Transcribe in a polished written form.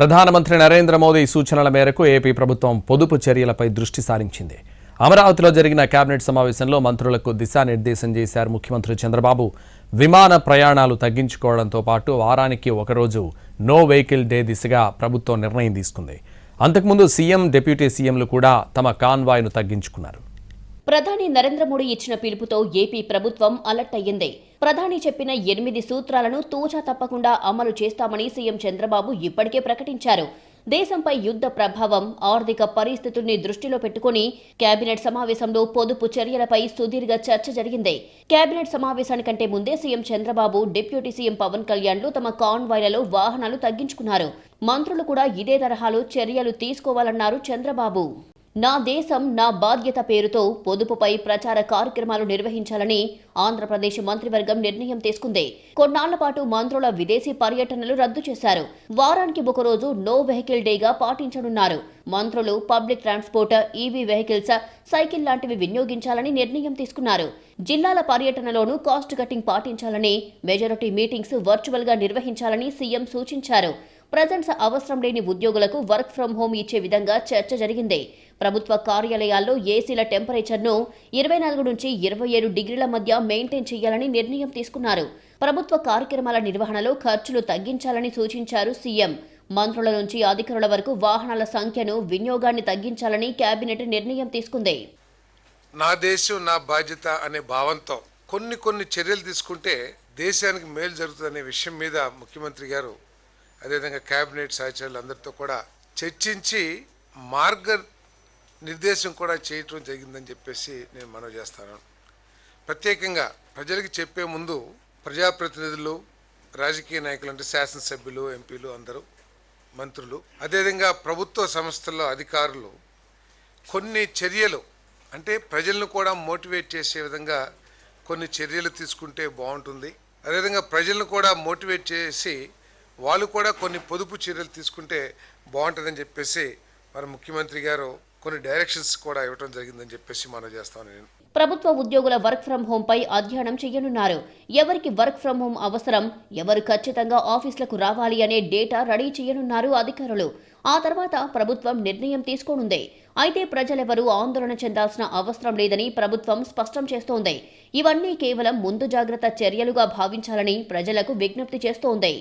ప్రధానమంత్రి నరేంద్ర మోదీ సూచనల మేరకు ఏపీ ప్రభుత్వం పొదుపు చర్యలపై దృష్టి సారించింది. అమరావతిలో జరిగిన కేబినెట్ సమావేశంలో మంత్రులకు దిశానిర్దేశం చేశారు ముఖ్యమంత్రి చంద్రబాబు. విమాన ప్రయాణాలు తగ్గించుకోవడంతో పాటు వారానికి ఒకరోజు నో వెహికల్ డే దిశగా ప్రభుత్వం నిర్ణయం తీసుకుంది. అంతకుముందు సీఎం, డిప్యూటీ సీఎంలు కూడా తమ కాన్వాయ్ను తగ్గించుకున్నారు. ప్రధాని నరేంద్ర మోడీ ఇచ్చిన పిలుపుతో ఏపీ ప్రభుత్వం అలర్ట్ అయ్యింది. ప్రధాని చెప్పిన 8 సూత్రాలను తూచా తప్పకుండా అమలు చేస్తామని సీఎం చంద్రబాబు ఇప్పటికే ప్రకటించారు. దేశంపై యుద్ధ ప్రభావం, ఆర్థిక పరిస్థితుల్ని దృష్టిలో పెట్టుకుని కేబినెట్ సమావేశంలో పొదుపు చర్యలపై సుదీర్ఘ చర్చ జరిగింది. కేబినెట్ సమావేశానికంటే ముందే CM Chandrababu, deputy CM Pawan కళ్యాణ్లు తమ కాన్వాయ్లలో వాహనాలు తగ్గించుకున్నారు. మంత్రులు కూడా ఇదే తరహాలో చర్యలు తీసుకోవాలన్నారు చంద్రబాబు. నా దేశం నా బాధ్యత పేరుతో పొదుపుపై ప్రచార కార్యక్రమాలు నిర్వహించాలని ఆంధ్రప్రదేశ్ మంత్రివర్గం నిర్ణయం తీసుకుంది. కొన్నాళ్ల పాటు మంత్రుల విదేశీ పర్యటనలు రద్దు చేశారు. వారానికి ఒకరోజు నో వెహికల్ డేగా పాటించనున్నారు. మంత్రులు public transport, EV vehicles, cycle లాంటివి వినియోగించాలని నిర్ణయం తీసుకున్నారు. జిల్లాల పర్యటనలోనూ కాస్ట్ కటింగ్ పాటించాలని, మెజారిటీ మీటింగ్స్ వర్చువల్ గా నిర్వహించాలని సీఎం సూచించారు. ప్రజెంట్స్ అవసరం లేని ఉద్యోగులకు వర్క్ ఫ్రం హోం ఇచ్చే విధంగా చర్చ జరిగింది. ప్రభుత్వ కార్యాలయాల్లో ఏసీల టెంపరేచర్ను 24 నుంచి 27 డిగ్రీల మధ్య మెయింటైన్ చేయాలని నిర్ణయం తీసుకున్నారు. ప్రభుత్వ కార్యక్రమాల నిర్వహణలో ఖర్చులు తగ్గించాలని సూచించారు సీఎం. మంత్రుల నుంచి అధికారుల వరకు వాహనాల సంఖ్యను, వినియోగాన్ని తగ్గించాలని కేబినెట్ నిర్ణయం తీసుకుంది. నా దేశం నా బాధ్యత అనే భావంతో కొన్ని చర్యలు తీసుకుంటే దేశానికి మేలు జరుగుతుందనే విషయం మీద ముఖ్యమంత్రి గారు, అదేవిధంగా కేబినెట్ సహచరులందరితో కూడా చర్చించి మార్గ నిర్దేశం కూడా చేయటం జరిగిందని చెప్పేసి నేను మనవి చేస్తాను. ప్రత్యేకంగా ప్రజలకు చెప్పే ముందు ప్రజాప్రతినిధులు, రాజకీయ నాయకులు అంటే శాసనసభ్యులు, ఎంపీలు, అందరూ మంత్రులు, అదేవిధంగా ప్రభుత్వ సంస్థల్లో అధికారులు కొన్ని చర్యలు అంటే ప్రజలను కూడా మోటివేట్ చేసే విధంగా కొన్ని చర్యలు తీసుకుంటే బాగుంటుంది. అదేవిధంగా ప్రజలను కూడా మోటివేట్ చేసి వాళ్ళు కూడా కొన్ని పొదుపు చర్యలు తీసుకుంటే బాగుంటుందని చెప్పేసి మన ముఖ్యమంత్రి గారు కొన్ని డైరెక్షన్స్ కూడా ఇవ్వడం జరిగిందని చెప్పేసి మనం చేస్తాను. నేను ప్రభుత్వ ఉద్యోగుల వర్క్ ఫ్రం హోం పై అధ్యయనం చేయనున్నారు. ఎవరికి వర్క్ ఫ్రం హోం అవసరం, ఎవరు ఖచ్చితంగా ఆఫీసులకు రావాలి అనే డేటా రెడీ చేయనున్నారు అధికారులు. ఆ తర్వాత ప్రభుత్వం నిర్ణయం తీసుకోనుంది. అయితే ప్రజలెవరూ ఆందోళన చెందాల్సిన అవసరం లేదని ప్రభుత్వం స్పష్టం చేస్తోంది. ఇవన్నీ కేవలం ముందు జాగ్రత్త చర్యలుగా భావించాలని ప్రజలకు విజ్ఞప్తి చేస్తోంది.